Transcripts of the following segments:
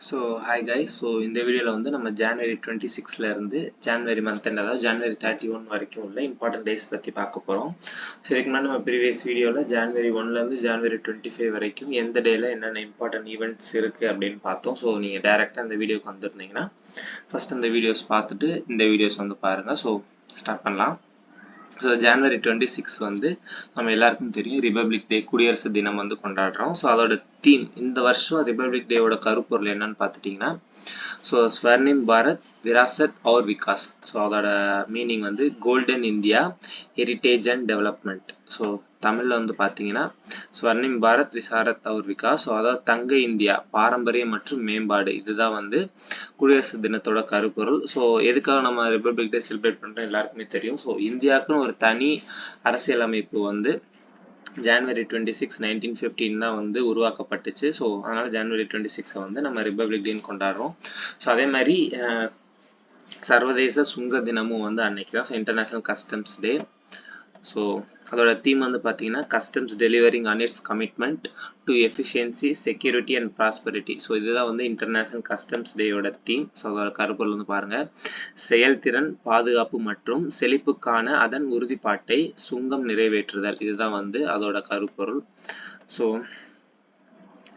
So hi guys, இந்த வீடியோல வந்து நம்ம ஜனவரி 26ல இருந்து ஜனவரி மந்த் எண்ட் அதாவது ஜனவரி 31 வரைக்கும் உள்ள இம்பார்ட்டன்ட் டேஸ் பத்தி பார்க்க போறோம். ஸோ இதுக்கு முன்னாடி நம்ம ப்ரீவியஸ் வீடியோல ஜனவரி 1ல இருந்து ஜனவரி 25 வரைக்கும் எந்த டேல என்னென்ன இம்பார்ட்டன்ட் ஈவெண்ட்ஸ் இருக்கு அப்படின்னு பார்த்தோம். ஸோ நீங்க டைரக்டா இந்த வீடியோக்கு வந்திருந்தீங்கன்னா ஃபர்ஸ்ட் இந்த வீடியோஸ் பார்த்துட்டு இந்த வீடியோஸ் வந்து பாருங்க. ஸோ ஸ்டார்ட் பண்ணலாம். ஸோ ஜனவரி 26 வந்து நம்ம எல்லாருக்கும் தெரியும் ரிபப்ளிக் டே, குடியரசு தினம் வந்து கொண்டாடுறோம். ஸோ அதோட தீம் இந்த வருஷம் ரிபப்ளிக் டேவோட கருப்பொருள் என்னன்னு பார்த்துட்டிங்கன்னா ஸோ ஸ்வர்ணிம் பாரத் விராசத் और விகாஸ். ஸோ அதோட மீனிங் வந்து golden India heritage and development. So தமிழில் வந்து பார்த்தீங்கன்னா ஸ்வர்ணிம் பாரத் விசாரத் और விகாஸ். ஸோ அதாவது தங்க இந்தியா பாரம்பரியம் மற்றும் மேம்பாடு, இதுதான் வந்து குடியரசு தினத்தோட கருப்பொருள். ஸோ எதுக்காக நம்ம ரிபப்ளிக் டே செலிப்ரேட் பண்ணுறோம் எல்லாருக்குமே தெரியும். ஸோ இந்தியாவுக்குன்னு ஒரு தனி அரசியலமைப்பு வந்து ஜனவரி 26 1915 தான் வந்து உருவாக்கப்பட்டுச்சு. ஸோ அதனால ஜனவரி 26 வந்து நம்ம ரிபப்ளிக் டேன்னு கொண்டாடுறோம். ஸோ அதே மாதிரி சர்வதேச சுங்க தினமும் வந்து அன்னைக்கு தான். ஸோ இன்டர்நேஷனல் கஸ்டம்ஸ் டே. ஸோ அதோட தீம் வந்து பார்த்தீங்கன்னா customs delivering on it's commitment to efficiency security and prosperity. So இதுதான் வந்து இன்டர்நேஷனல் கஸ்டம்ஸ் டேயோட தீம். ஸோ அதோட கருப்பொருள் வந்து பாருங்க, செயல்திறன், பாதுகாப்பு மற்றும் செழிப்புக்கான அதன் உறுதிப்பாட்டை சுங்கம் நிறைவேற்றுதல், இதுதான் வந்து அதோட கருப்பொருள். ஸோ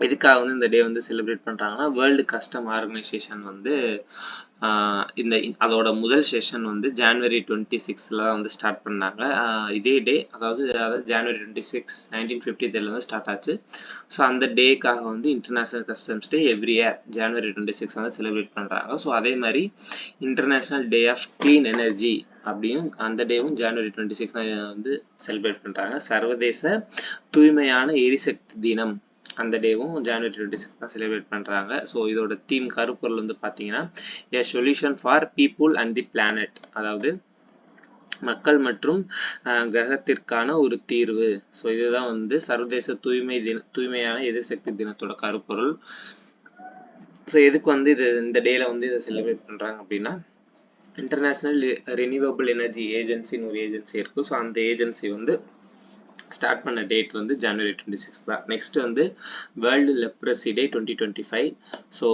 எதுக்காக வந்து இந்த டே வந்து செலிப்ரேட் பண்ணுறாங்கன்னா வேர்ல்டு கஸ்டம் ஆர்கனைசேஷன் வந்து அதோட முதல் செஷன் வந்து ஜனவரி 26ல வந்து ஸ்டார்ட் பண்ணாங்க. இதே டே அதாவது ஜனவரி 26 1953 வந்து ஸ்டார்ட் ஆச்சு. ஸோ அந்த டேக்காக வந்து international customs day every year ஜனவரி 26 வந்து செலிப்ரேட் பண்ணுறாங்க. ஸோ அதே மாதிரி international day of clean energy அப்படியும் அந்த டேவும் ஜனவரி 26 வந்து செலிப்ரேட் பண்ணுறாங்க. சர்வதேச தூய்மையான எரிசக்தி தினம் அந்த டேவும் ஜனவரி 26 தான் செலிப்ரேட் பண்ணுறாங்க. ஸோ இதோட தீம் கருப்பொருள் வந்து பார்த்தீங்கன்னா a solution for people and the planet, அதாவது மக்கள் மற்றும் கிரகத்திற்கான ஒரு தீர்வு. ஸோ இதுதான் வந்து சர்வதேச தூய்மையான எரிசக்தி தினத்தோட கருப்பொருள். ஸோ எதுக்கு வந்து இந்த டேல வந்து இதை செலிப்ரேட் பண்ணுறாங்க அப்படின்னா இன்டர்நேஷ்னல் ரினியூவபிள் எனர்ஜி ஏஜென்சின்னு ஒரு ஏஜென்சி இருக்குது. ஸோ அந்த ஏஜென்சி வந்து ஸ்டார்ட் பண்ண டேட் வந்து ஜனவரி 26 தான். நெக்ஸ்ட் வந்து வேர்ல்டு லெப்ரசி டே 2025. ஸோ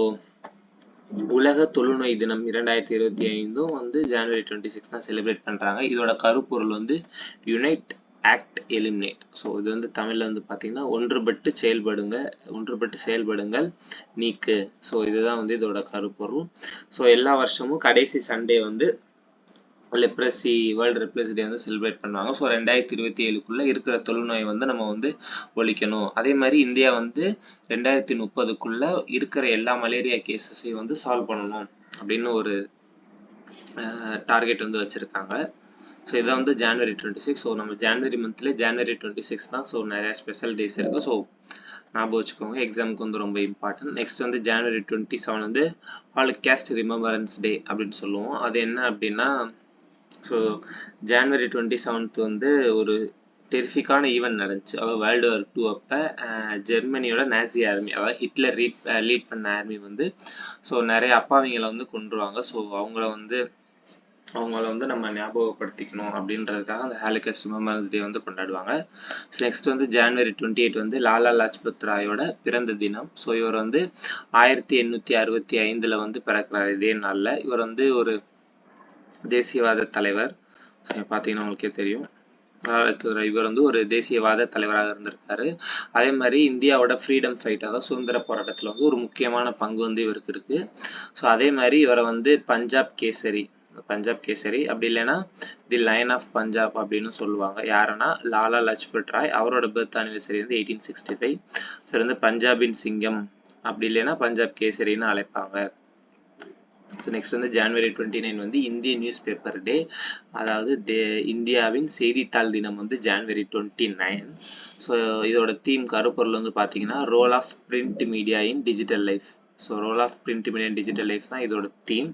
உலக தொழுநோய் தினம் 2025 வந்து ஜனவரி 26 தான் செலிப்ரேட் பண்ணுறாங்க. இதோட கருப்பொருள் வந்து யுனைட் ஆக்ட் எலிமினேட். ஸோ இது வந்து தமிழில் வந்து பார்த்தீங்கன்னா ஒன்றுபட்டு செயல்படுங்கள் நீக்கு. ஸோ இதுதான் வந்து இதோட கருப்பொருள். ஸோ எல்லா வருஷமும் கடைசி சண்டே வந்து லெப்ரசி வேர்ல்டு லெப்ரசி டே வந்து செலிப்ரேட் பண்ணுவாங்க. ஸோ 2027க்குள்ள இருக்கிற தொழுநோயை வந்து நம்ம வந்து ஒழிக்கணும். அதே மாதிரி இந்தியா வந்து 2030க்குள்ள இருக்கிற எல்லா மலேரியா கேசஸையும் வந்து சால்வ் பண்ணணும் அப்படின்னு ஒரு டார்கெட் வந்து வச்சிருக்காங்க. ஸோ இதான் வந்து ஜனவரி 26. ஸோ நம்ம ஜனவரி மந்த்லேயே ஜனவரி 26 தான். ஸோ நிறைய ஸ்பெஷல் டேஸ் இருக்குது. ஸோ ஞாபகம் வச்சுக்கோங்க, எக்ஸாமுக்கு வந்து ரொம்ப இம்பார்ட்டன்ட். நெக்ஸ்ட் வந்து ஜனவரி 27 வந்து ஹாலோகாஸ்ட் ரிமெம்பரன்ஸ் டே அப்படின்னு சொல்லுவோம். அது என்ன அப்படின்னா ஸோ ஜனவரி 27 வந்து ஒரு டெரிஃபிக்கான ஈவெண்ட் நடந்துச்சு. அதாவது வேர்ல்டு வார் 2 அப்போ ஜெர்மனியோட நாசி ஆர்மி, அதாவது ஹிட்லர் லீட் பண்ண ஆர்மி வந்து ஸோ நிறைய அப்பாவிங்களை வந்து கொன்றுவாங்க. ஸோ அவங்கள வந்து நம்ம ஞாபகப்படுத்திக்கணும் அப்படின்றதுக்காக அந்த ஹாலோகாஸ்ட் ரிமெம்பரன்ஸ் டே வந்து கொண்டாடுவாங்க. நெக்ஸ்ட் வந்து ஜனவரி 28 வந்து லாலா லாஜ்பத் ராயோட பிறந்த தினம். ஸோ இவர் வந்து 1865 வந்து பிறக்கிறார் இதே நாளில். இவர் வந்து ஒரு தேசியவாத தலைவர். பார்த்தீங்கன்னா உங்களுக்கே தெரியும், இவர் வந்து ஒரு தேசியவாத தலைவராக இருந்திருக்காரு. அதே மாதிரி இந்தியாவோட ஃப்ரீடம் ஃபைட், அதாவது சுதந்திர போராட்டத்தில் வந்து ஒரு முக்கியமான பங்கு வந்து இவருக்கு இருக்கு. ஸோ அதே மாதிரி இவரை வந்து பஞ்சாப் கேசரி அப்படி இல்லைன்னா தி லைன் ஆஃப் பஞ்சாப் அப்படின்னு சொல்லுவாங்க. யாருன்னா லாலா லஜ்பத் ராய். அவரோட பர்த் அனிவர்சரி வந்து 1865. ஸோ வந்து பஞ்சாபின் சிங்கம் அப்படி இல்லைன்னா பஞ்சாப் கேசரின்னு அழைப்பாங்க. ஸோ நெக்ஸ்ட் வந்து ஜனவரி 29 வந்து இந்திய நியூஸ் பேப்பர் டே, அதாவது இந்தியாவின் செய்தித்தாள் தினம் வந்து ஜனவரி 29. ஸோ இதோட தீம் கருப்பொருள் வந்து பார்த்தீங்கன்னா role of print media in digital life. So role of print media in digital life தான் இதோட தீம்.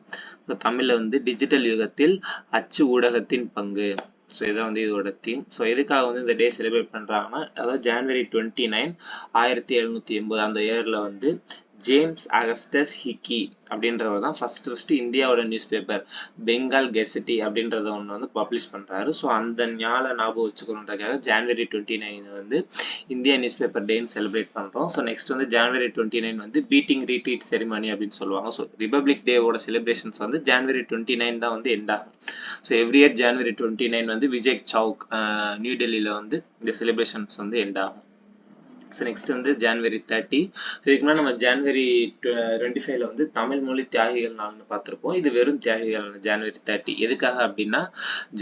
ஸோ தமிழில் வந்து டிஜிட்டல் யுகத்தில் அச்சு ஊடகத்தின் பங்கு. ஸோ இதான் வந்து இதோட தீம். ஸோ எதுக்காக வந்து இந்த டே செலிப்ரேட் பண்ணுறாங்கன்னா அதாவது ஜனவரி 29 1780 அந்த இயரில் வந்து ஜேம்ஸ் அகஸ்டஸ் ஹிக்கி அப்படின்றவர் தான் ஃபர்ஸ்ட் இந்தியாவோட நியூஸ் பேப்பர் பெங்கால் கெசட்டி அப்படின்றத ஒன்று வந்து பப்ளிஷ் பண்ணுறாரு. ஸோ அந்த ஞாபகம் வச்சுக்கணுன்றதுக்காக ஜான்வரி 29 வந்து இந்தியா நியூஸ் பேப்பர் டேன்னு செலிப்ரேட் பண்ணுறோம். ஸோ நெக்ஸ்ட் வந்து ஜான்வரி 29 வந்து பீட்டிங் ரீட்ரீட் செரிமனி அப்படின்னு சொல்லுவாங்க. ஸோ ரிபப்ளிக் டேவோட செலிப்ரேஷன்ஸ் வந்து ஜான்வரி 29 தான் வந்து எண்ட் ஆகும். ஸோ எவ்ரி இயர் ஜான்வரி 29 வந்து விஜய் சவுக் நியூ டெல்லியில் வந்து இந்த செலிப்ரேஷன்ஸ் வந்து எண்ட் ஆகும். ஸோ நெக்ஸ்ட் வந்து ஜான்வரி 30. இதுக்கு முன்னாடி நம்ம ஜான்வரி 25 வந்து தமிழ் மொழி தியாகிகள் நாள்னு பார்த்துருப்போம். இது வெறும் தியாகிகள் ஜான்வரி 30. எதுக்காக அப்படின்னா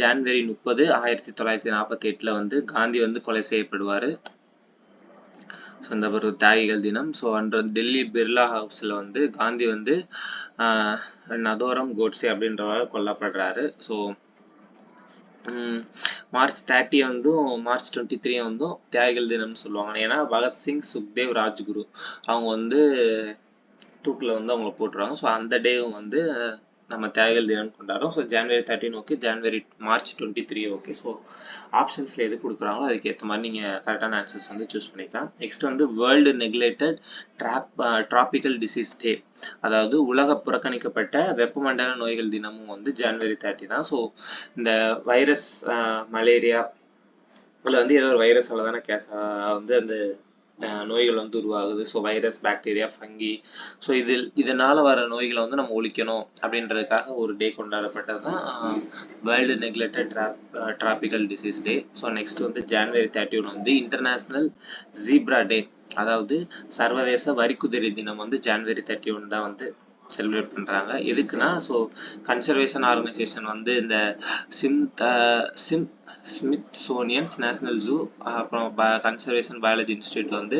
ஜான்வரி 30 1948 வந்து காந்தி வந்து கொலை செய்யப்படுவார். ஸோ அந்த ஒரு தியாகிகள் தினம். ஸோ அன்று டெல்லி பிர்லா ஹவுஸில் வந்து காந்தி வந்து நதோரம் கோட்ஸே அப்படின்றவரால் கொல்லப்படுறாரு. ஸோ மார்ச் 30 வந்து மார்ச் 23 வந்து தியாகிகள் தினம்னு சொல்லுவாங்க. ஏன்னா பகத்சிங், சுக்தேவ், ராஜ்குரு அவங்க வந்து தூக்கில் வந்து அவங்கள போட்டுருவாங்க. ஸோ அந்த டேவும் வந்து நம்ம தியாகிகள் தினம் கொண்டாடுறோம். So January 13 okay, March 23 okay. So ஆப்ஷன்ஸில் எது கொடுக்குறாங்களோ அதுக்கேற்ற மாதிரி நீங்கள் கரெக்டான ஆன்சர்ஸ் வந்து சூஸ் பண்ணிக்கலாம். நெக்ஸ்ட் வந்து வேர்ல்டு நெக்லெக்டட் டிராபிக்கல் டிசீஸ் டே, அதாவது உலக புறக்கணிக்கப்பட்ட வெப்பமண்டல நோய்கள் தினமும் வந்து ஜான்வரி 30 தான். ஸோ இந்த வைரஸ் மலேரியா இதில் வந்து ஏதோ ஒரு வைரஸால் தானே வந்து அந்த நோய்கள் வந்து உருவாகுது. So virus, bacteria, funky, so இதனால் வர நோய்களை வந்து நம்ம ஒழிக்கணும் அப்படின்றதுக்காக ஒரு டே கொண்டாடப்பட்டது தான் வேர்ல்டு நெக்லெக்டட் டிராபிக்கல் டிசீஸ் டே. ஸோ நெக்ஸ்ட் வந்து ஜான்வரி 31 வந்து இன்டர்நேஷ்னல் ஜீப்ரா டே, அதாவது சர்வதேச வரிக்குதிரை தினம் வந்து ஜான்வரி 31 தான் வந்து செலிப்ரேட் பண்ணுறாங்க. எதுக்குன்னா ஸோ கன்சர்வேஷன் ஆர்கனைசேஷன் வந்து இந்த ஸ்மித்சோனியன் நேஷனல் ஜூ அப்புறம் கன்சர்வேஷன் பயாலஜி இன்ஸ்டியூட் வந்து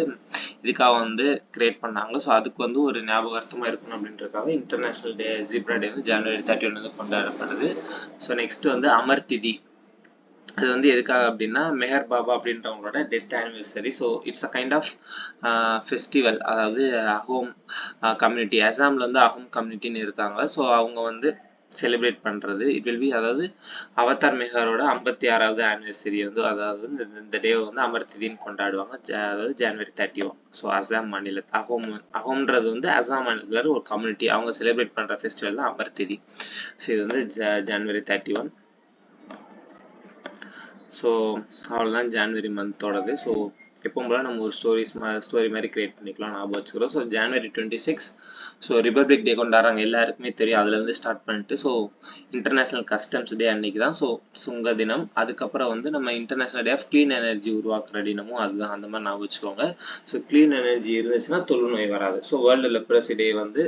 இதுக்காக வந்து கிரியேட் பண்ணாங்க. ஸோ அதுக்கு வந்து ஒரு ஞாபகார்த்தமாக இருக்கணும் அப்படின்றதுக்காக இன்டர்நேஷ்னல் டே ஜீப்ரா டே வந்து ஜான்வரி 31 வந்து கொண்டாடப்படுது. ஸோ நெக்ஸ்ட் வந்து அமர் திதி, அது வந்து எதுக்காக அப்படின்னா மெஹர் பாபா அப்படின்றவங்களோட death anniversary. So it's a kind of festival, அதாவது அஹோம் கம்யூனிட்டி, அசாமில் வந்து அஹோம் கம்யூனிட்டின்னு இருக்காங்க. ஸோ அவங்க வந்து செலிப்ரேட் பண்ணுறது இட் வில் பி, அதாவது அவதார் மெஹரோட 56வது ஆனிவர்சரி வந்து, அதாவது இந்த டேவை வந்து அமர் திதின்னு கொண்டாடுவாங்க, அதாவது ஜான்வரி 31. ஸோ அசாம் மாநிலத்தில் அஹோம்ன்றது வந்து அசாம் மாநிலத்தில் ஒரு கம்யூனிட்டி, அவங்க செலிப்ரேட் பண்ணுற ஃபெஸ்டிவல் தான் அமர் திதி. ஸோ இது வந்து ஜான்வரி 31. ஸோ அவ்வளோதான் ஜான்வரி மந்தோடது. ஸோ எப்பவும் போல நம்ம ஒரு ஸ்டோரி மாதிரி கிரியேட் பண்ணிக்கலாம், ஞாபகம் வச்சுக்கிறோம். ஸோ ஜான்வரி 26 ஸோ ரிபப்ளிக் டே கொண்டாடுறாங்க, எல்லாருக்குமே தெரியும். அதுலேருந்து ஸ்டார்ட் பண்ணிட்டு ஸோ இன்டர்நேஷ்னல் கஸ்டம்ஸ் டே அன்னைக்கு தான் ஸோ சுங்க தினம். அதுக்கப்புறம் வந்து நம்ம international day of clean energy உருவாக்குற தினமும் அதுதான், அந்த மாதிரி ஞாபகம் வச்சுக்கோங்க. ஸோ க்ளீன் எனர்ஜி இருந்துச்சுன்னா தொழுநோய் வராது. ஸோ வேர்ல்டு லெப்ரசி டே வந்து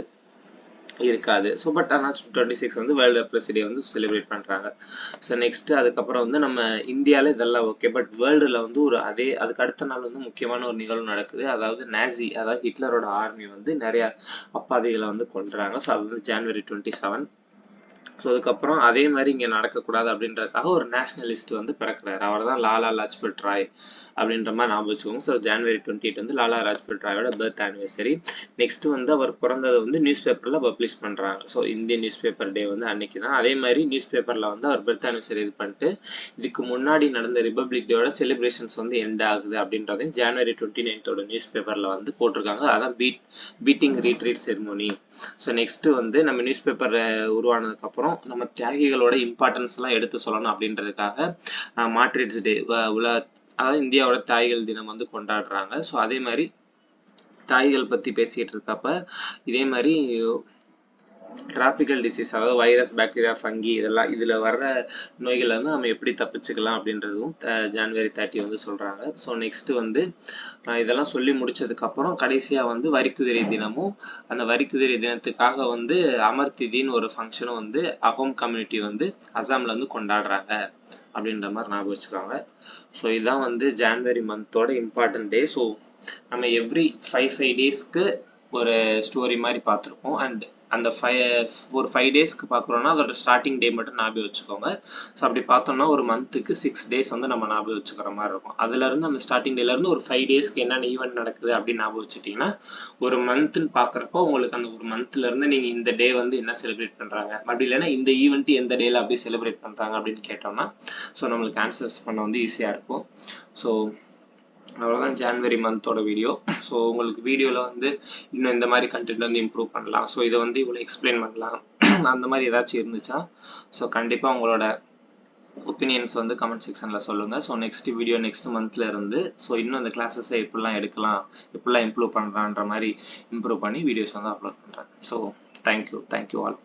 இருக்காது. ஸோ பட் ஆனால் 26 வந்து வேர்ல்டு லெப்ரசி டே வந்து செலிப்ரேட் பண்ணுறாங்க. ஸோ நெக்ஸ்ட் அதுக்கப்புறம் வந்து நம்ம இந்தியாவில் இதெல்லாம் ஓகே, பட் வேர்ல்டில் வந்து அதுக்கு அடுத்த நாள் வந்து முக்கியமான ஒரு நிகழ்வு நடக்குது. அதாவது நாசி, அதாவது ஹிட்லரோட ஆர்மி வந்து நிறைய அப்பாவிகளை வந்து கொல்றாங்க. ஸோ அது வந்து ஜான்வரி 27. ஸோ அதுக்கப்புறம் அதே மாதிரி இங்கே நடக்கக்கூடாது அப்படின்றதுக்காக ஒரு நேஷனலிஸ்ட் வந்து பிறக்கிறார். அவர் தான் லாலா லாஜ்பத் ராய் அப்படின்ற மாதிரி ஞாபகம் வச்சுக்கோங்க. ஸோ ஜான்வரி 28 வந்து லாலா லாஜ்பத் ராயோட பர்த் ஆனிவர்சரி. நெக்ஸ்ட் வந்து அவர் பிறந்ததை வந்து நியூஸ் பேப்பரில் பப்ளிஷ் பண்ணுறாங்க. So Indian newspaper day வந்து அன்னைக்கு தான். அதே மாதிரி நியூஸ் பேப்பரில் வந்து அவர் பர்த் ஆனிவர்சரி இது பண்ணிட்டு இதுக்கு முன்னாடி நடந்த ரிபப்ளிக் டேயோட செலிப்ரேஷன்ஸ் வந்து எண்ட் ஆகுது அப்படின்றதையும் ஜான்வரி 29 நியூஸ் பேப்பரில் வந்து போட்டிருக்காங்க. அதான் beating retreat ceremony. So next வந்து நம்ம நியூஸ் பேப்பர் உருவானதுக்கப்புறம் நம்ம தியாகிகளோட இம்பார்ட்டன்ஸ் எல்லாம் எடுத்து சொல்லணும் அப்படின்றதுக்காக மார்ட்ரிட்ஸ் டே, அதாவது இந்தியாவோட தாய்கள் தினம் வந்து கொண்டாடுறாங்க. ஸோ அதே மாதிரி தாய்கள் பற்றி பேசிகிட்டு இருக்கப்ப இதே மாதிரி டிராபிக்கல் டிசீஸ், அதாவது வைரஸ், பாக்டீரியா, ஃபங்கி இதெல்லாம் இதில் வர்ற நோய்களை வந்து நம்ம எப்படி தப்பிச்சுக்கலாம் அப்படின்றதும் ஜான்வரி 30 வந்து சொல்கிறாங்க. ஸோ நெக்ஸ்ட் வந்து இதெல்லாம் சொல்லி முடிச்சதுக்கப்புறம் கடைசியாக வந்து வரிக்குதிரை தினமும், அந்த வரிக்குதிரை தினத்துக்காக வந்து அமர் திதின்னு ஒரு ஃபங்க்ஷனும் வந்து அஹோம் கம்யூனிட்டி வந்து அசாமில் வந்து கொண்டாடுறாங்க அப்படின்ற மாதிரி ஞாபகம் வச்சுக்காங்க. ஸோ இதுதான் வந்து ஜான்வரி மந்தோட இம்பார்ட்டன்ட் டே. ஸோ நம்ம எவ்ரி 5 டேஸ்க்கு ஒரு ஸ்டோரி மாதிரி பார்த்துருப்போம். அண்ட் அந்த ஒரு 5 டேஸ்க்கு பார்க்குறோன்னா அதோட ஸ்டார்டிங் டே மட்டும் ஞாபகம் வச்சுக்கோங்க. ஸோ அப்படி பார்த்தோம்னா ஒரு மந்த்துக்கு 6 டேஸ் வந்து நம்ம ஞாபகம் வச்சுக்கிற மாதிரி இருக்கும். அதுலேருந்து அந்த ஸ்டார்டிங் டேலேருந்து ஒரு 5 டேஸ்க்கு என்னென்ன ஈவெண்ட் நடக்குது அப்படின்னு ஞாபகம் வச்சுட்டிங்கன்னா ஒரு மந்த்துன்னு பார்க்குறப்போ உங்களுக்கு அந்த ஒரு மந்த்லேருந்து நீங்கள் இந்த டே வந்து என்ன செலிப்ரேட் பண்ணுறாங்க, அப்படி இல்லைன்னா இந்த ஈவெண்ட் எந்த டேல அப்படி செலிப்ரேட் பண்ணுறாங்க அப்படின்னு கேட்டோம்னா ஸோ நம்மளுக்கு ஆன்சர்ஸ் பண்ண வந்து ஈஸியாக இருக்கும். ஸோ அவ்வளோதான் ஜான்வரி மந்தோட வீடியோ. ஸோ உங்களுக்கு வீடியோவில் வந்து இன்னும் இந்த மாதிரி கண்டென்ட் வந்து இம்ப்ரூவ் பண்ணலாம், ஸோ இதை வந்து இவ்வளோ எக்ஸ்பிளைன் பண்ணலாம் அந்த மாதிரி ஏதாச்சும் இருந்துச்சா ஸோ கண்டிப்பாக உங்களோட ஒப்பீனியன்ஸ் வந்து கமெண்ட் செக்ஷனில் சொல்லுங்கள். ஸோ நெக்ஸ்ட் வீடியோ நெக்ஸ்ட் மந்த்ல இருந்து ஸோ இன்னும் இந்த கிளாஸஸை எப்படிலாம் எடுக்கலாம், எப்படிலாம் இம்ப்ரூவ் பண்ணுறான்ற மாதிரி இம்ப்ரூவ் பண்ணி வீடியோஸ் வந்து அப்லோட் பண்ணுறேன். So thank you all.